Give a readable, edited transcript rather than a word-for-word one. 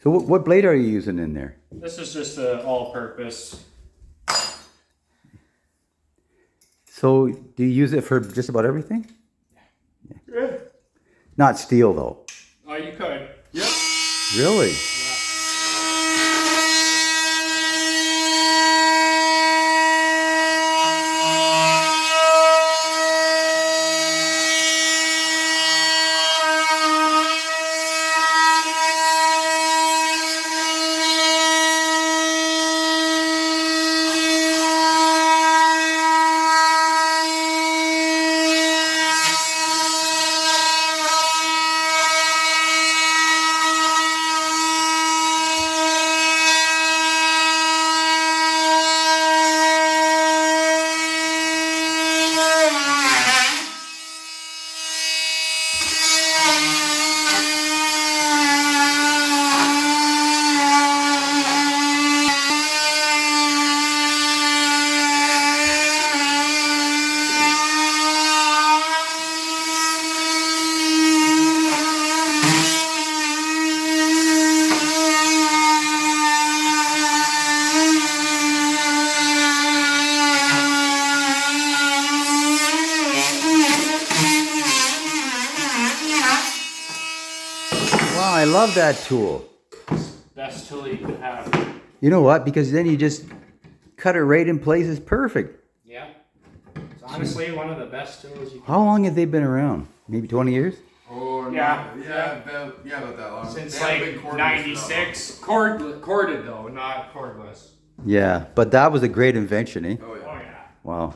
So what blade are you using in there? This is just an all-purpose. So do you use it for just about everything? Yeah. Not steel though. Oh, you could. Yep. Really? Wow, I love that tool. Best tool you could have. You know what? Because then you just cut it right in place. It's perfect. Yeah. It's honestly one of the best tools you can. How long have they been around? Maybe 20 years? Oh, no. Yeah. About that long. Since They haven't been like cordless '96. Corded though, not cordless. Yeah, but that was a great invention, eh? for that long. Oh yeah. Wow.